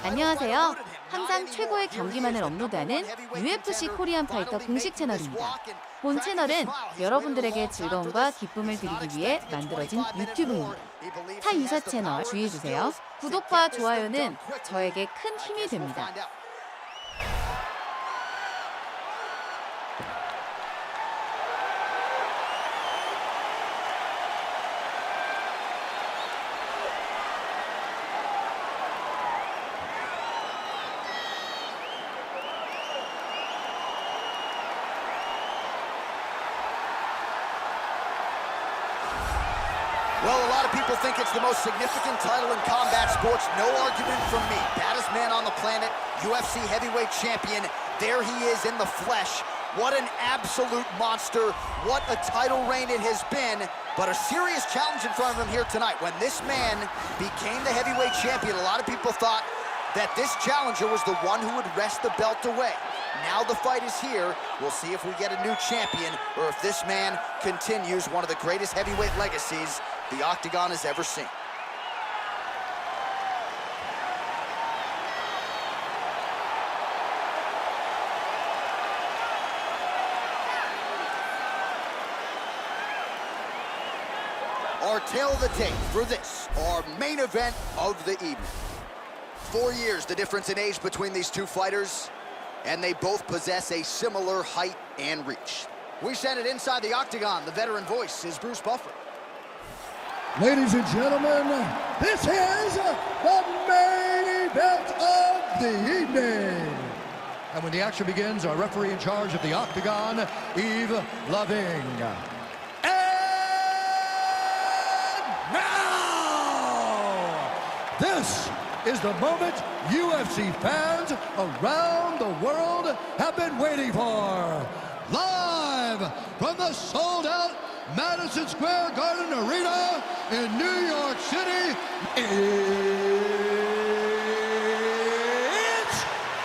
안녕하세요. 항상 최고의 경기만을 업로드하는 UFC 코리안파이터 공식 채널입니다. 본 채널은 여러분들에게 즐거움과 기쁨을 드리기 위해 만들어진 유튜브입니다. 타 유사 채널 주의해주세요. 구독과 좋아요는 저에게 큰 힘이 됩니다. Well, a lot of people think it's the most significant title in combat sports. No argument from me. Baddest man on the planet, UFC heavyweight champion. There he is in the flesh. What an absolute monster. What a title reign it has been. But a serious challenge in front of him here tonight. When this man became the heavyweight champion, a lot of people thought that this challenger was the one who would wrest the belt away. Now the fight is here. We'll see if we get a new champion or if this man continues one of the greatest heavyweight legacies the Octagon has ever seen. Our tale of the tape for this, our main event of the evening. 4 years the difference in age between these two fighters, and they both possess a similar height and reach. We send it inside the Octagon. The veteran voice is Bruce Buffer. Ladies and gentlemen, this is the main event of the evening. And when the action begins, our referee in charge of the Octagon, Yves Loving. And now, this is the moment UFC fans around the world have been waiting for. Live from the sold-out Madison Square Garden Arena in New York City, it's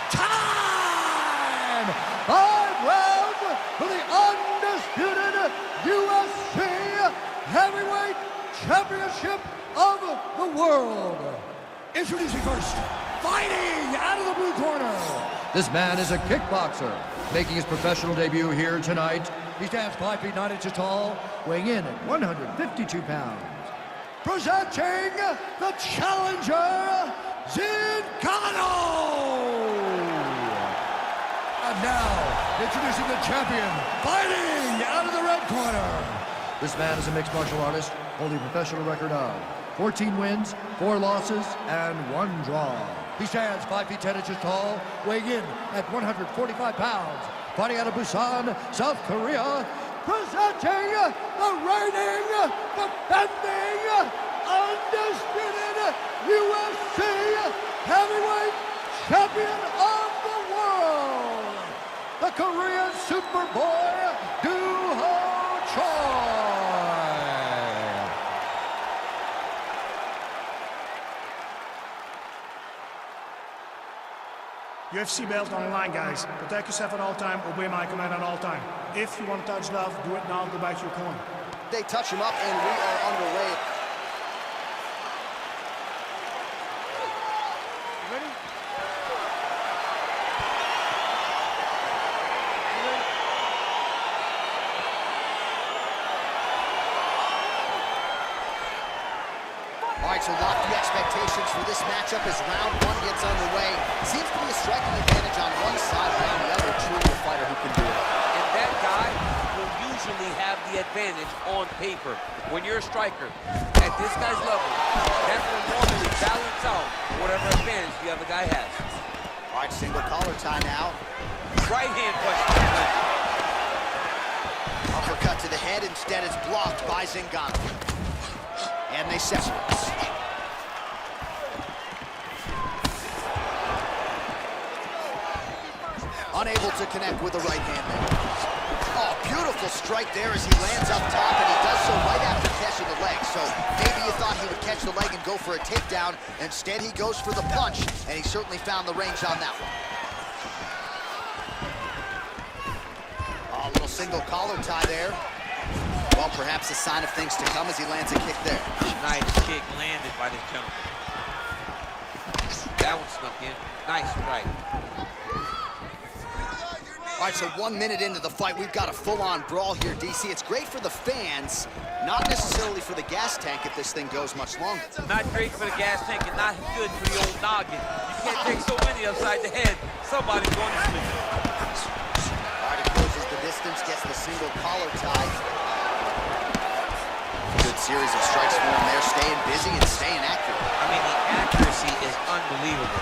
time! 5 rounds for the undisputed UFC Heavyweight Championship of the world. Introducing first, fighting out of the blue corner. This man is a kickboxer, making his professional debut here tonight. He stands 5 feet 9 inches tall, weighing in at 152 pounds. Presenting the challenger, Zingano! And now, introducing the champion, fighting out of the red corner. This man is a mixed martial artist, holding a professional record of 14 wins, 4 losses, and 1 draw. He stands 5 feet 10 inches tall, weighing in at 145 pounds. Fighting out of Busan, South Korea, presenting the reigning, defending, undisputed UFC heavyweight champion of the world, the Korean Superboy, Doo-Ho Choi. UFC belt on the line, guys. Protect yourself at all time, obey my command at all time. If you want to touch love, do it now, go back to your corner. They touch him up and we are underway. Ready? All right, so lofty expectations for this matchup as round 1 gets underway. Seems to be a striking advantage on one side, around the other. Truly a fighter who can do it. And that guy will usually have the advantage on paper. When you're a striker, at this guy's level, that will normally balance out whatever advantage the other guy has. All right, single collar tie now. Right hand punch. Uppercut to the head, instead it's blocked by Zingano. And they separate. Unable to connect with the right hand there. Oh, beautiful strike there as he lands up top, and he does so right after catching the leg. So maybe you thought he would catch the leg and go for a takedown. Instead, he goes for the punch, and he certainly found the range on that one. Oh, a little single collar tie there. Well, perhaps a sign of things to come as he lands a kick there. Nice kick landed by this gentleman. That one snuck in. Nice strike. All right, so 1 minute into the fight, we've got a full-on brawl here, DC. It's great for the fans, not necessarily for the gas tank if this thing goes much longer. Not great for the gas tank and not good for the old noggin. You can't take so many upside the head. Somebody's going to sleep. All right, it closes the distance, gets the single collar tie. Good series of strikes for him there, staying busy and staying accurate. I mean, the accuracy is unbelievable.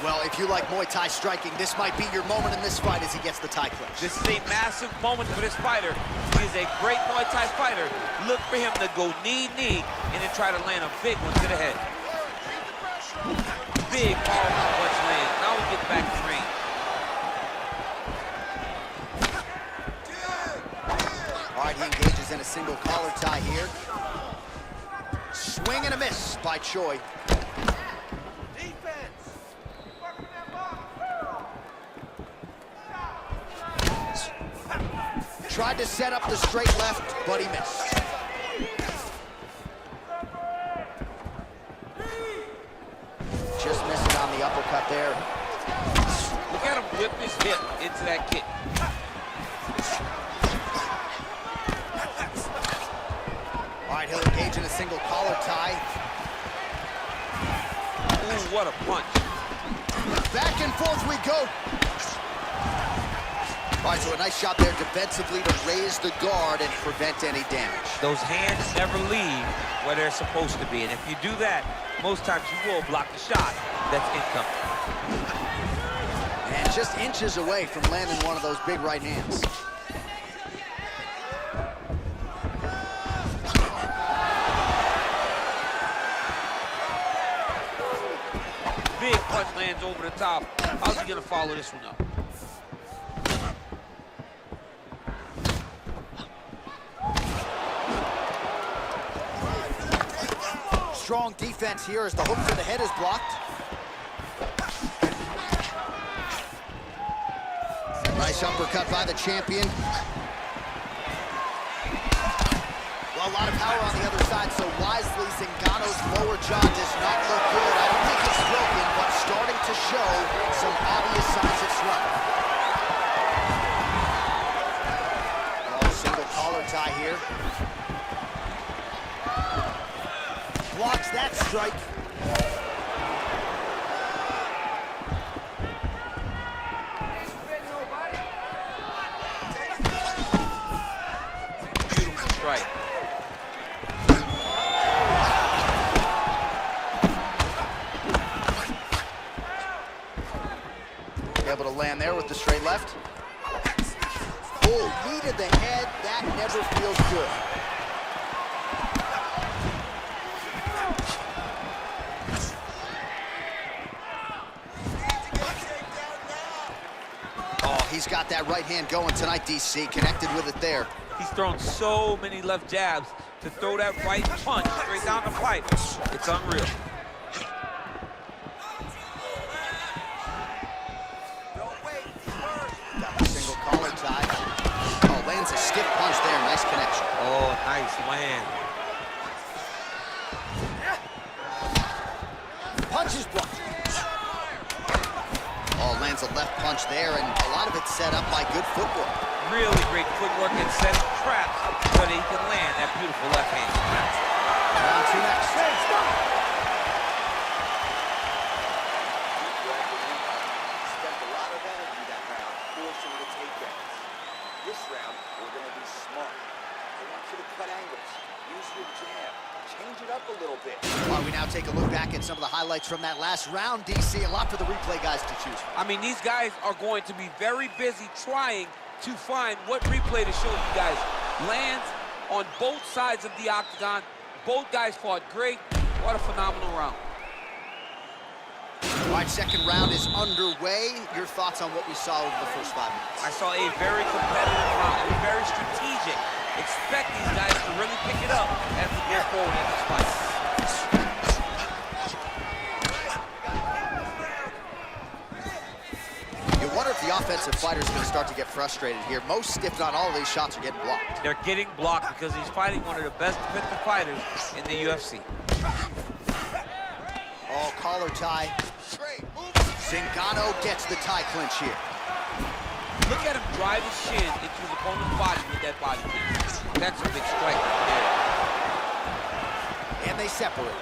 Well, if you like Muay Thai striking, this might be your moment in this fight as he gets the tie clinch. This is a massive moment for this fighter. He is a great Muay Thai fighter. Look for him to go knee, and then try to land a big one to the head. Big, powerful punch land. Now we get back to ring. All right, he engages in a single collar tie here. Swing and a miss by Choi. Tried to set up the straight left, but he missed. Just missing on the uppercut there. Look at him whip his hip into that kick. All right, he'll engage in a single collar tie. Ooh, what a punch. Back and forth we go. All right, so a nice shot there defensively to raise the guard and prevent any damage. Those hands never leave where they're supposed to be. And if you do that, most times you will block the shot that's incoming. And just inches away from landing one of those big right hands. Big punch lands over the top. How's he gonna follow this one up? Strong defense here as the hook to the head is blocked. Nice uppercut by the champion. Well, a lot of power on the other side, so wisely, Zingano's lower jaw does not look good. I don't think it's broken, but starting to show some obvious signs of swelling. Oh, single collar tie here. Blocks that strike. Beautiful strike. Able to land there with the straight left. Oh, knee to the head. That never feels good. He's got that right hand going tonight, DC. Connected with it there. He's thrown so many left jabs to throw that right punch straight down the pipe. It's unreal. Got the single collar tie. Oh, lands a stiff punch there. Nice connection. Oh, nice land. Punch is blocked. Oh, lands a left punch there, and a lot of it set up by good footwork. Really great footwork and setting traps so that he can land that beautiful left hand. Round two next. Hey, stop! Spent a lot of energy that round forcing the takedowns. This round, we're going to be smart. I want you to cut angles. Use your jab. Change it up a little bit. Well, we now take a look back at some of the highlights from that last round, DC. A lot for the replay guys to choose from. I mean, these guys are going to be very busy trying to find what replay to show you guys. Lands on both sides of the octagon. Both guys fought great. What a phenomenal round. All right, second round is underway. Your thoughts on what we saw over the first 5 minutes? I saw a very competitive round. It was very strategic. Expect these guys to really pick it up as we go forward in this fight. You wonder if the offensive fighter is going to start to get frustrated here. Most, if not all, of these shots are getting blocked. They're getting blocked because he's fighting one of the best defensive fighters in the UFC. Oh, collar tie. Zingano gets the tie clinch here. Look at him drive his shin into his opponent's body with that body kick. That's a big strike right there. And they separate.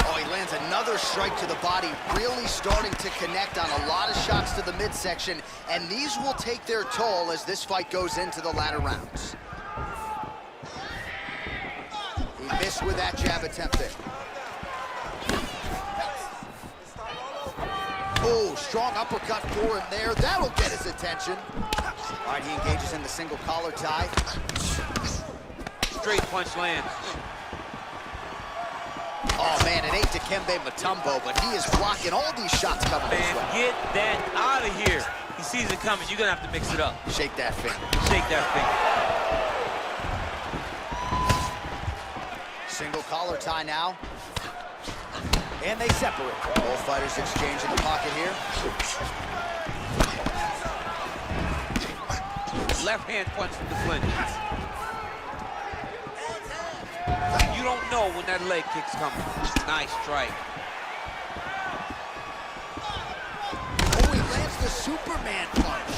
Oh, he lands another strike to the body, really starting to connect on a lot of shots to the midsection, and these will take their toll as this fight goes into the latter rounds. He missed with that jab attempt there. Oh, strong uppercut for him there. That'll get his attention. All right, he engages in the single collar tie. Straight punch lands. Oh, man, it ain't Dikembe Mutombo, but he is blocking all these shots coming his Man, way. get that out of here. He sees it coming. You're going to have to mix it up. Shake that finger. Shake that finger. Single collar tie now. And they separate. Both fighters exchange in the pocket here. Left hand punch from the clinch. You don't know when that leg kick's coming. Nice strike. Oh, he lands the Superman punch.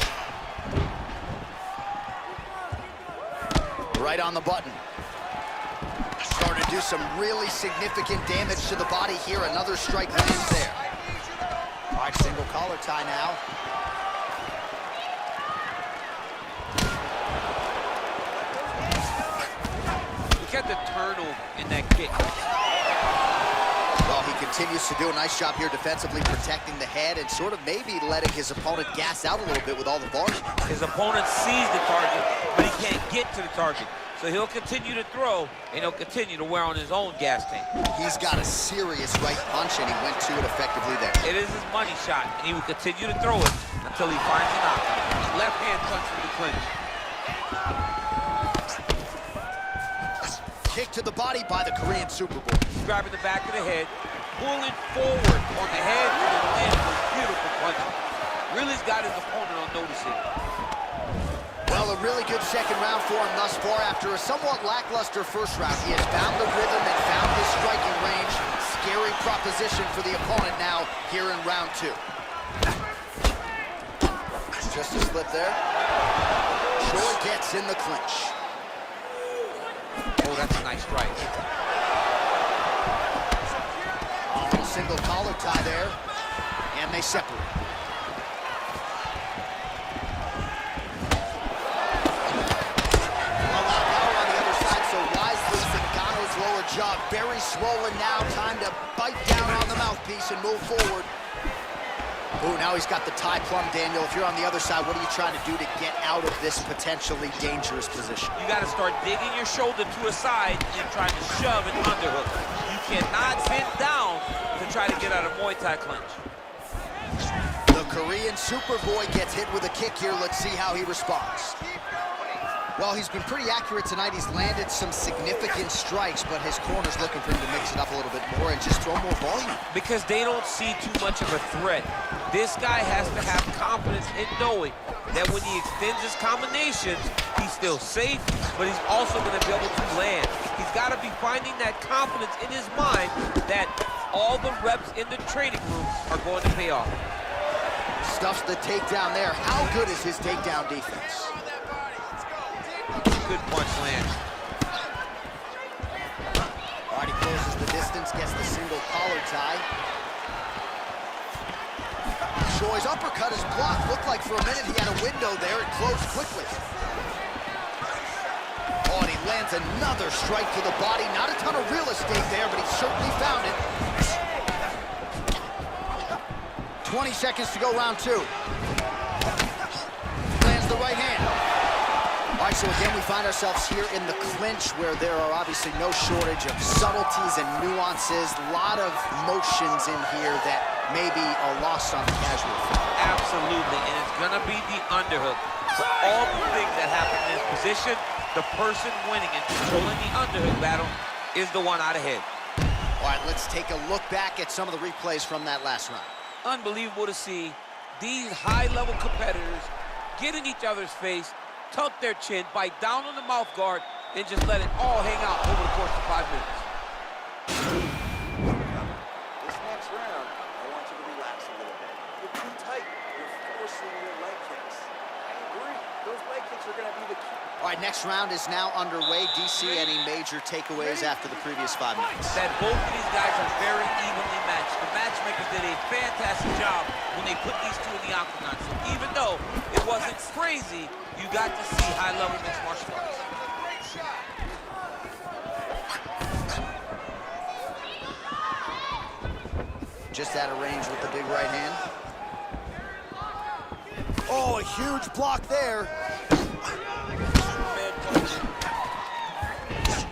Right on the button. Starting to do some really significant damage to the body here. Another strike lands there. All right, single collar tie now. Look at the turnover in that kick. Well, he continues to do a nice job here defensively, protecting the head and sort of maybe letting his opponent gas out a little bit with all the volume. His opponent sees the target, but he can't get to the target. So he'll continue to throw, and he'll continue to wear on his own gas tank. He's got a serious right punch, and he went to it effectively there. It is his money shot, and he will continue to throw it until he finds an knockout. Left hand punch from the clinch. Kick to the body by the Korean Superboy. He's grabbing the back of the head, pulling forward on the head to the land with beautiful punches. Really's got his opponent on noticing. Well, a really good second round for him thus far. After a somewhat lackluster first round, he has found the rhythm and found his striking range. Scary proposition for the opponent now here in round two. Just a slip there. Choi gets in the clinch. Oh, that's a nice strike. A little single collar tie there, and they separate. Lower jaw very swollen now. Time to bite down on the mouthpiece and move forward. Ooh, now he's got the tie plumb, Daniel. If you're on the other side, what are you trying to do to get out of this potentially dangerous position? You got to start digging your shoulder to a side and trying to shove an underhook. You cannot bend down to try to get out of Muay Thai clinch. The Korean Superboy gets hit with a kick here. Let's see how he responds. Well, he's been pretty accurate tonight. He's landed some significant strikes, but his corner's looking for him to mix it up a little bit more and just throw more volume. Because they don't see too much of a threat. This guy has to have confidence in knowing that when he extends his combinations, he's still safe, but he's also going to be able to land. He's got to be finding that confidence in his mind that all the reps in the training room are going to pay off. Stuffs the takedown there. How good is his takedown defense? Good punch land. All right, he closes the distance, gets the single collar tie. Choi's uppercut is blocked. Looked like for a minute he had a window there. It closed quickly. Oh, and he lands another strike to the body. Not a ton of real estate there, but he certainly found it. 20 seconds to go, round two. Lands the right hand. All right, so again, we find ourselves here in the clinch where there are obviously no shortage of subtleties and nuances. A lot of motions in here that maybe are lost on the casual fan. Absolutely, and it's going to be the underhook. For all the things that happen in this position, the person winning and controlling the underhook battle is the one out ahead. All right, let's take a look back at some of the replays from that last round. Unbelievable to see these high-level competitors get in each other's face, tuck their chin, bite down on the mouth guard, and just let it all hang out over the course of 5 minutes. You're too tight. You're forcing your leg kicks. I agree. Those leg kicks are going to be the key. All right, next round is now underway. DC, any major takeaways after the previous 5 minutes? That both of these guys are very evenly matched. The matchmakers did a fantastic job when they put these two in the octagon. So even though it wasn't crazy, you got to see high-level mixed martial arts. Just out of range with the big right hand. Oh, a huge block there.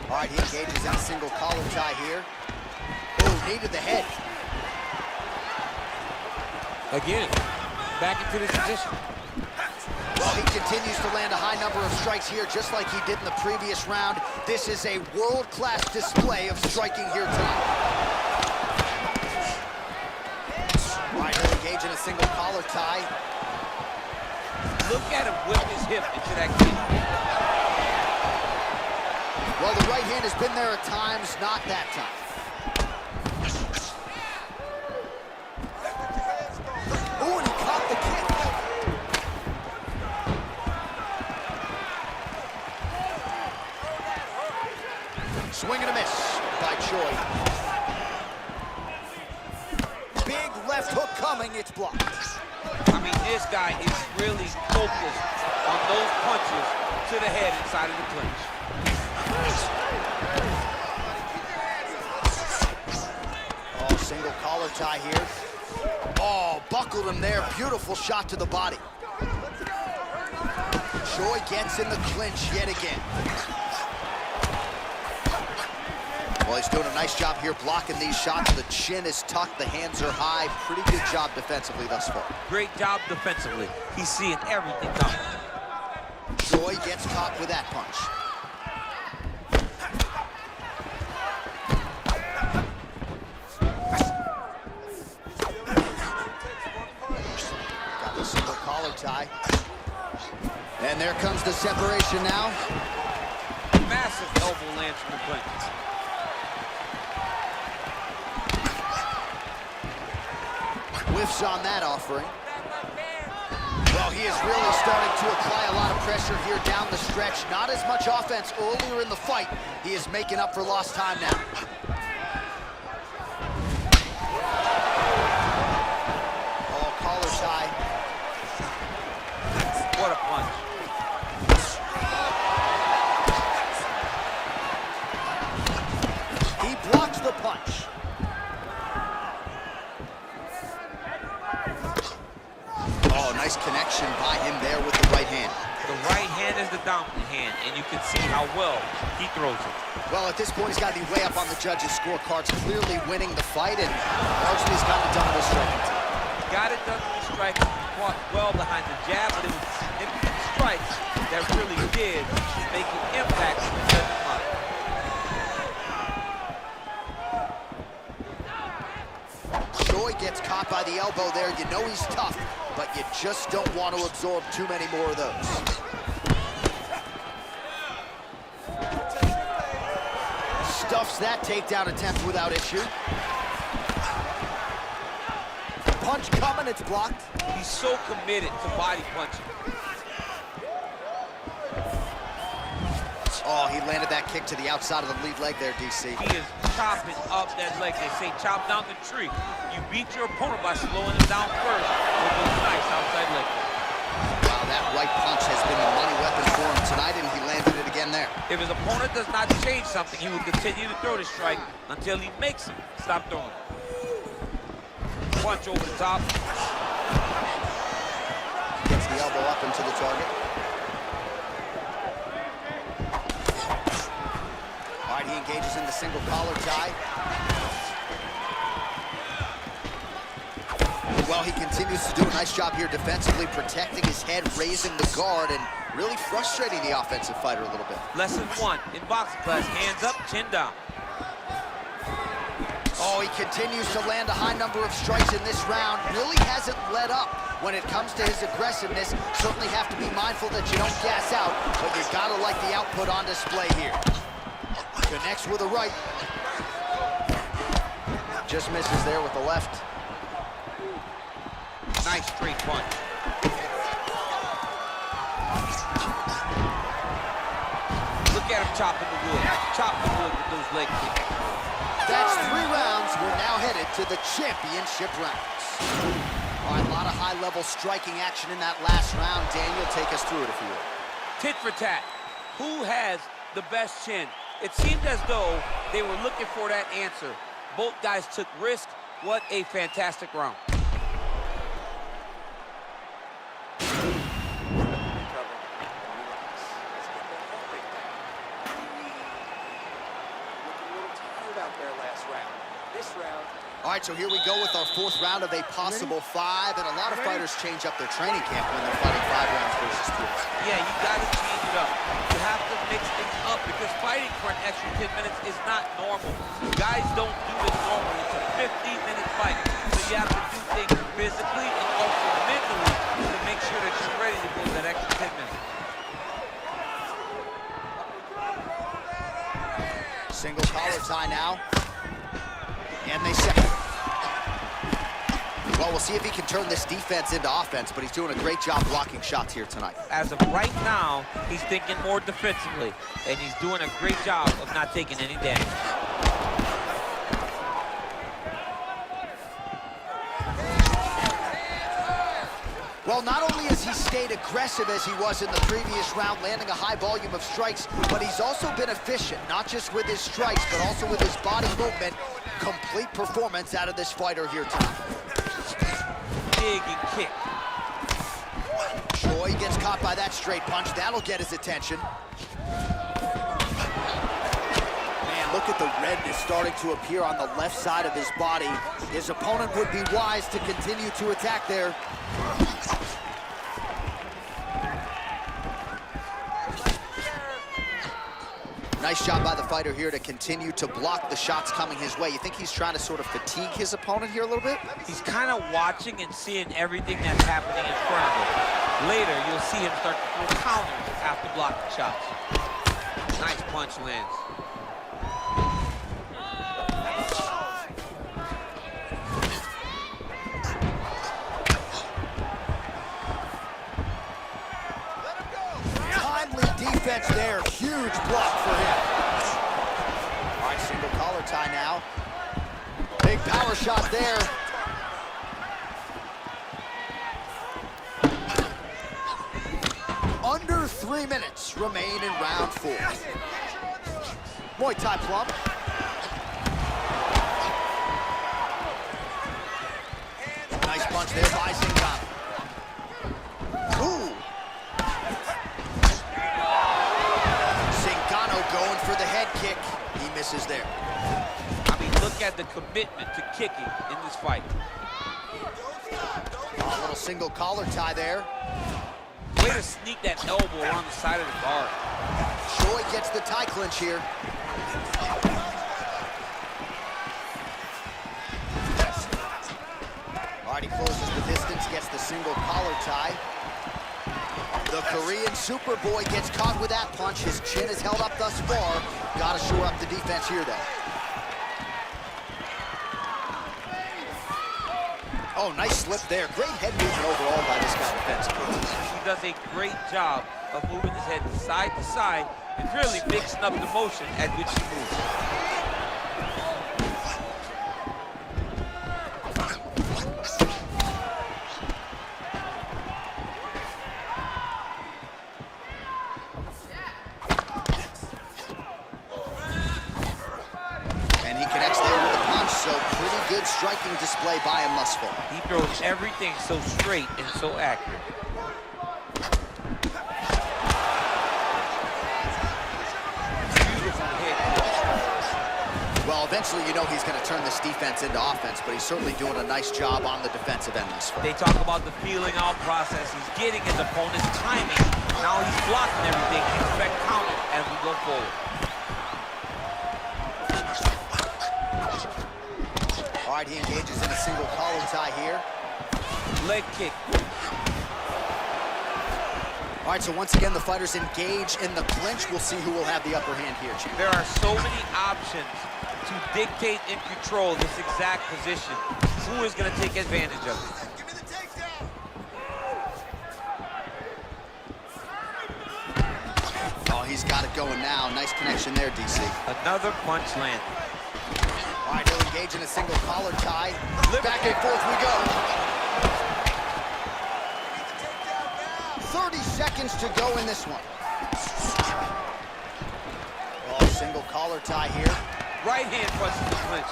All right, he engages in a single collar tie here. Oh, knee to the head. Again, back into this position. Well, he continues to land a high number of strikes here, just like he did in the previous round. This is a world-class display of striking here tonight. All right, he'll engage in a single collar tie. Look at him whip his hip into that kick. Well, the right hand has been there at times, not that time. Ooh, and he caught the kick. Swing and a miss by Choi. Big left hook coming, it's blocked. I mean, this guy is really focused on those punches to the head inside of the clinch. Oh, single collar tie here. Oh, buckled him there. Beautiful shot to the body. Choi gets in the clinch yet again. Well, he's doing a nice job here blocking these shots. The chin is tucked, the hands are high. Pretty good job defensively thus far. Great job defensively. He's seeing everything coming. Choi gets caught with that punch. Got the single collar tie. And there comes the separation now. Massive elbow lands from the clinch. Whiffs on that offering. Well, he is really starting to apply a lot of pressure here down the stretch. Not as much offense earlier in the fight. He is making up for lost time now. Oh, collar tie. What a punch. He blocks the punch. Oh, nice connection by him there with the right hand. The right hand is the dominant hand, and you can see how well he throws it. Well, at this point, he's got to be way up on the judges' scorecards, clearly winning the fight, and largely he's got it done with striking. Got it done with the strike. Fought well behind the jab, but it was significant strikes that really did make an impact on the judges' mind. Choi gets caught by the elbow there. You know he's tough, but you just don't want to absorb too many more of those. Stuffs that takedown attempt without issue. Punch coming, it's blocked. He's so committed to body punching. Oh, he landed that kick to the outside of the lead leg there, DC. He is chopping up that leg. They say chop down the tree. You beat your opponent by slowing him down first with those nice outside leg kicks. Wow, that right punch has been the money weapon for him tonight, and he landed it again there. If his opponent does not change something, he will continue to throw the strike until he makes him stop throwing. Punch over the top. Gets the elbow up into the target. All right, he engages in the single collar tie. Well, he continues to do a nice job here defensively, protecting his head, raising the guard, and really frustrating the offensive fighter a little bit. Lesson 1 in boxing class, hands up, chin down. Oh, he continues to land a high number of strikes in this round. Really hasn't let up when it comes to his aggressiveness. Certainly have to be mindful that you don't gas out, but you gotta like the output on display here. Connects with a right. Just misses there with the left. Nice straight punch. Look at him chopping the wood. Chopping the wood with those leg kicks. That's 3 rounds. We're now headed to the championship rounds. All right, a lot of high-level striking action in that last round. Daniel, take us through it if you will. Tit for tat. Who has the best chin? It seemed as though they were looking for that answer. Both guys took risk. What a fantastic round. All right, so here we go with our 4th round of a possible 5, and a lot of fighters change up their training camp when they're fighting 5 rounds versus 3. Yeah, you gotta change it up. You have to mix things up because fighting for an extra 10 minutes is not normal. Guys don't do this normally. It's a 15-minute fight. So you have to do things physically and also mentally to make sure that you're ready to go that extra 10 minutes. Single collar tie now. And they set. Well, we'll see if he can turn this defense into offense, but he's doing a great job blocking shots here tonight. As of right now, he's thinking more defensively, and he's doing a great job of not taking any damage. Well, not only has he stayed aggressive as he was in the previous round, landing a high volume of strikes, but he's also been efficient, not just with his strikes, but also with his body movement. Complete performance out of this fighter here tonight. Dig and kick. Choi gets caught by that straight punch. That'll get his attention. Man, look at the redness starting to appear on the left side of his body. His opponent would be wise to continue to attack there. Nice job by the fighter here to continue to block the shots coming his way. You think he's trying to sort of fatigue his opponent here a little bit? He's kind of watching and seeing everything that's happening in front of him. Later, you'll see him start to throw counters after blocking shots. Nice punch lands. Defense there, huge block for him. All right, single collar tie now. Big power shot there. Under 3 minutes remain in round 4. Muay Thai plump. Nice punch there by Zingano. Ooh. Going for the head kick. He misses there. I mean, look at the commitment to kicking in this fight. A little single collar tie there. Way to sneak that elbow around the side of the guard. Choi gets the tie clinch here. All right, he closes the distance, gets the single collar tie. The Korean Superboy gets caught with that punch. His chin is held up thus far. Gotta shore up the defense here, though. Oh, nice slip there. Great head movement overall by this guy defensively. He does a great job of moving his head side to side and really mixing up the motion at which he moves. Good striking display by him thus far. He throws everything so straight and so accurate. Beautiful hit. Well, eventually, you know he's going to turn this defense into offense, but he's certainly doing a nice job on the defensive end thus far. They talk about the feeling out process. He's getting his opponent's timing. Now he's blocking everything. Expect counter as we go forward. All right, he engages in a single collar tie here. Leg kick. All right, so once again, the fighters engage in the clinch. We'll see who will have the upper hand here, Chief. There are so many options to dictate and control this exact position. Who is going to take advantage of it? Give me the takedown. going now. Nice connection there, DC. Another punch landed. All right, he'll engage in a single collar tie. Back and forth we go. 30 seconds to go in this one. Oh, single collar tie here. Right hand punches the clinch.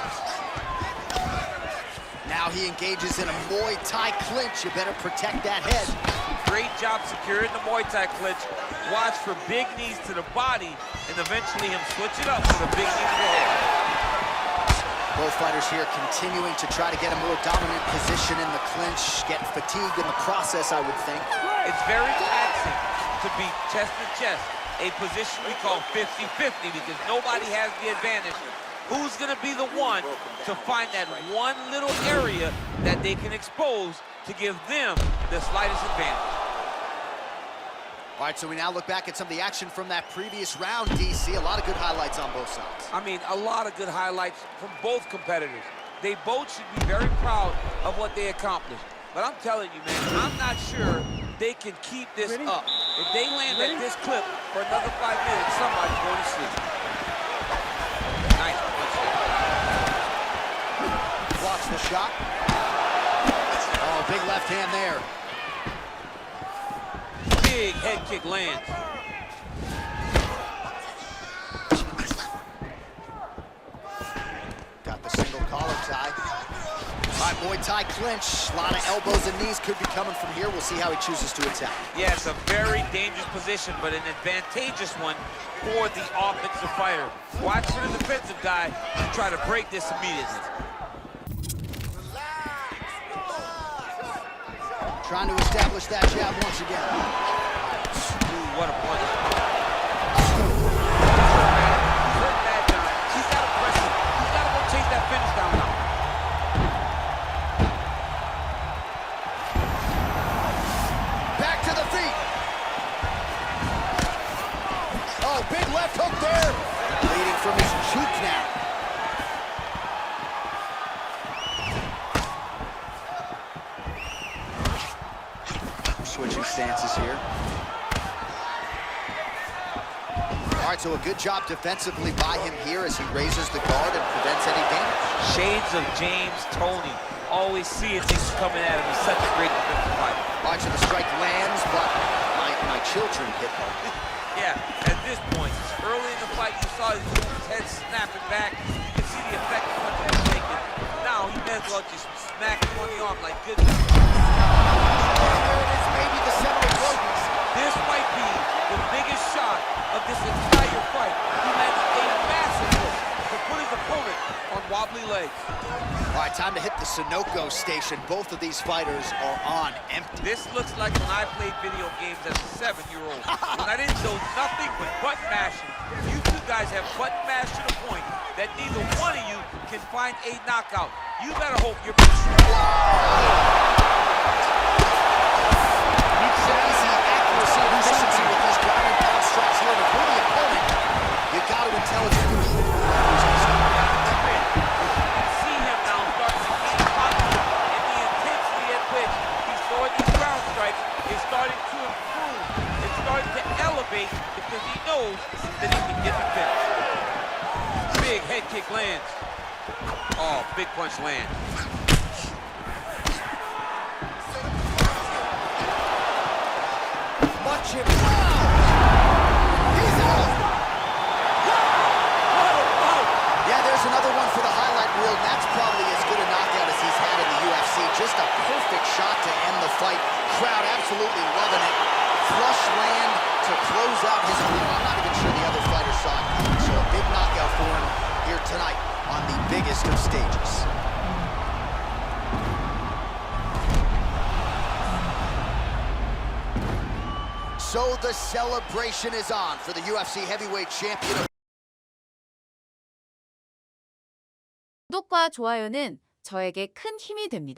Now he engages in a Muay Thai clinch. You better protect that head. Great job securing the Muay Thai clinch. Watch for big knees to the body, and eventually him switch it up with a big knee to the head. Both fighters here continuing to try to get a more dominant position in the clinch. Getting fatigued in the process, I would think. It's very taxing to be chest to chest, a position we call 50-50 because nobody has the advantage. Who's going to be the one to find that one little area that they can expose to give them the slightest advantage? All right, so we now look back at some of the action from that previous round, DC. A lot of good highlights on both sides. I mean, a lot of good highlights from both competitors. They both should be very proud of what they accomplished. But I'm telling you, man, I'm not sure they can keep this up. If they land at this clip for another 5 minutes, somebody's going to sleep. Nice. Blocks the shot. Oh, big left hand there. Big head kick lands. Got the single collar tie. All right, Muay Thai clinch. A lot of elbows and knees could be coming from here. We'll see how he chooses to attack. Yeah, it's a very dangerous position, but an advantageous one for the offensive fighter. Watch for the defensive guy to try to break this immediately. Trying to establish that jab once again. Ooh, what a punch. He's got to press it. He's got to go chase that finish down now. Back to the feet. Oh, big left hook there. Bleeding from his cheek now. Switching stances here. All right, so a good job defensively by him here as he raises the guard and prevents any damage. Shades of James Toney. Always seeing things coming at him. He's such a great defensive fighter. All right, so the strike lands, but my children hit home. Yeah, at this point, early in the fight, you saw his head snapping back. You can see the effect of what he was making. Now, he may as well just smack him on the arm like good. There it is, maybe the seminal rodents. This might be the biggest shot of this entire fight. He landed a massive hook to put his opponent on wobbly legs. All right, time to hit the Sunoco station. Both of these fighters are on empty. This looks like when I played video games as a 7-year-old. When I didn't know nothing but button mashing. You two guys have button mashed to the point that neither one of you can find a knockout. You better hope you're... Easy accuracy and efficiency with these ground and pound strikes here to pull the opponent. You got to intelligently See him now starting to gain confidence, and the intensity at which he's throwing these ground strikes is starting to improve. It's starting to elevate because he knows that he can get the finish. Big head kick lands. Oh, big punch lands. Watch him. He's out. Yeah, there's another one for the highlight reel. That's probably as good a knockout as he's had in the UFC. Just a perfect shot to end the fight. Crowd absolutely loving it. Flush land to close out his career. I'm not even sure the other fighter saw it coming. So a big knockout for him here tonight on the biggest of stages. So the celebration is on for the UFC heavyweight champion. 구독과 좋아요는 저에게 큰 힘이 됩니다.